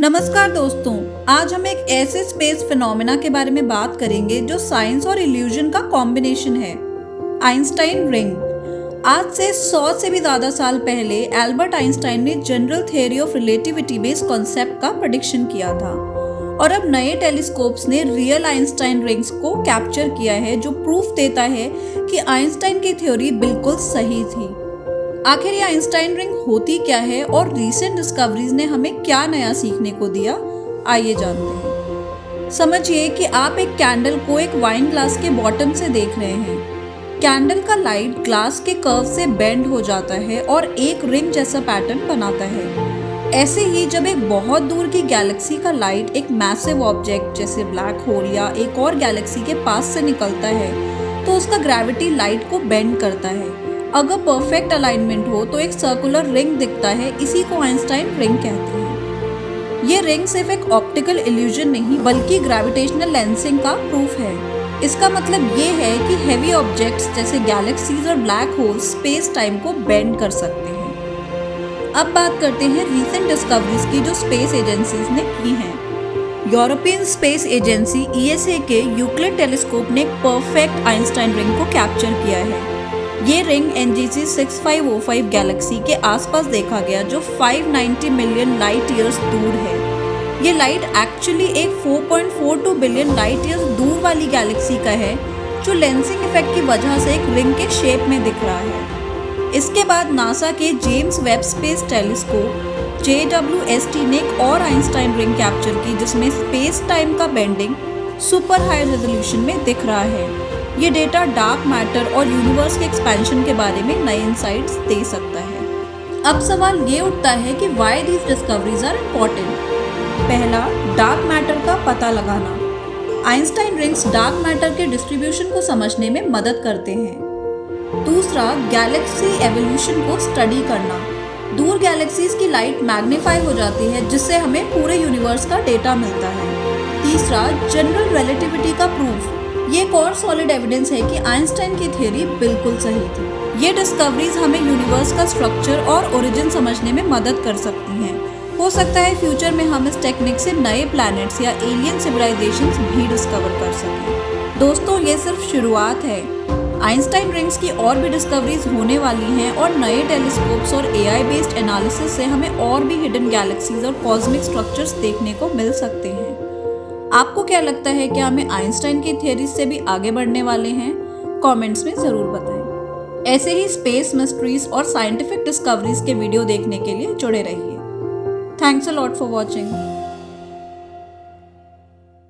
नमस्कार दोस्तों, आज हम एक ऐसे स्पेस फिनोमेना के बारे में बात करेंगे जो साइंस और इल्यूजन का कॉम्बिनेशन है, आइंस्टाइन रिंग। आज से 100 से भी ज़्यादा साल पहले एल्बर्ट आइंस्टाइन ने general theory of relativity based concept का प्रेडिक्शन किया था और अब नए टेलीस्कोप्स ने रियल आइंस्टाइन रिंग्स को कैप्चर किया है, जो प्रूफ देता है कि आइंस्टाइन की थ्योरी बिल्कुल सही थी। आखिर ये आइंस्टाइन रिंग होती क्या है और रीसेंट डिस्कवरीज ने हमें क्या नया सीखने को दिया, आइए जानते हैं। समझिए कि आप एक कैंडल को एक वाइन ग्लास के बॉटम से देख रहे हैं। कैंडल का लाइट ग्लास के कर्व से बेंड हो जाता है और एक रिंग जैसा पैटर्न बनाता है। ऐसे ही जब एक बहुत दूर की गैलेक्सी का लाइट एक मैसिव ऑब्जेक्ट जैसे ब्लैक होल या एक और गैलेक्सी के पास से निकलता है तो उसका ग्रेविटी लाइट को बेंड करता है। अगर परफेक्ट अलाइनमेंट हो तो एक सर्कुलर रिंग दिखता है, इसी को आइंस्टाइन रिंग कहते हैं। ये रिंग सिर्फ एक ऑप्टिकल इल्यूजन नहीं बल्कि ग्रेविटेशनल लेंसिंग का प्रूफ है। इसका मतलब ये है कि हेवी ऑब्जेक्ट्स जैसे गैलेक्सीज और ब्लैक होल्स स्पेस टाइम को बेंड कर सकते हैं। अब बात करते हैं रीसेंट डिस्कवरीज की जो स्पेस एजेंसीज ने की हैं। यूरोपियन स्पेस एजेंसी ESA के यूक्लिड टेलीस्कोप ने एक परफेक्ट आइंस्टाइन रिंग को कैप्चर किया है। ये रिंग NGC 6505 गैलेक्सी के आसपास देखा गया, जो 590 मिलियन लाइट ईयर्स दूर है। ये लाइट एक्चुअली एक 4.42 बिलियन लाइट ईयर्स दूर वाली गैलेक्सी का है, जो लेंसिंग इफेक्ट की वजह से एक रिंग के शेप में दिख रहा है। इसके बाद नासा के James Webb space telescope JWST ने एक और आइंस्टाइन रिंग कैप्चर की, जिसमें स्पेस टाइम का बेंडिंग सुपर हाई रेजोल्यूशन में दिख रहा है। ये डेटा डार्क मैटर और यूनिवर्स के एक्सपेंशन के बारे में नए इंसाइट्स दे सकता है। अब सवाल ये उठता है कि why these discoveries are important. पहला, डार्क मैटर का पता लगाना। आइंस्टाइन रिंग्स डार्क मैटर के डिस्ट्रीब्यूशन को समझने में मदद करते हैं। दूसरा, गैलेक्सी एवोल्यूशन को स्टडी करना। दूर गैलेक्सीज की लाइट मैग्नीफाई हो जाती है, जिससे हमें पूरे यूनिवर्स का डेटा मिलता है। तीसरा, जनरल रिलेटिविटी का प्रूफ। ये एक और सॉलिड एविडेंस है कि आइंस्टाइन की थ्योरी बिल्कुल सही थी। ये डिस्कवरीज हमें यूनिवर्स का स्ट्रक्चर और ओरिजिन समझने में मदद कर सकती हैं। हो सकता है फ्यूचर में हम इस टेक्निक से नए प्लैनेट्स या एलियन सिविलाइजेशंस भी डिस्कवर कर सकें। दोस्तों, ये सिर्फ शुरुआत है। आइंस्टाइन रिंग्स की और भी डिस्कवरीज होने वाली हैं और नए टेलीस्कोप्स और AI बेस्ड एनालिसिस से हमें और भी हिडन गैलेक्सीज और कॉस्मिक स्ट्रक्चर्स देखने को मिल सकते हैं। आपको क्या लगता है, क्या हमें आइंस्टाइन की थ्योरी से भी आगे बढ़ने वाले हैं? कमेंट्स में ज़रूर बताएं। ऐसे ही स्पेस मिस्ट्रीज और साइंटिफिक डिस्कवरीज के वीडियो देखने के लिए जुड़े रहिए। Thanks a lot for watching.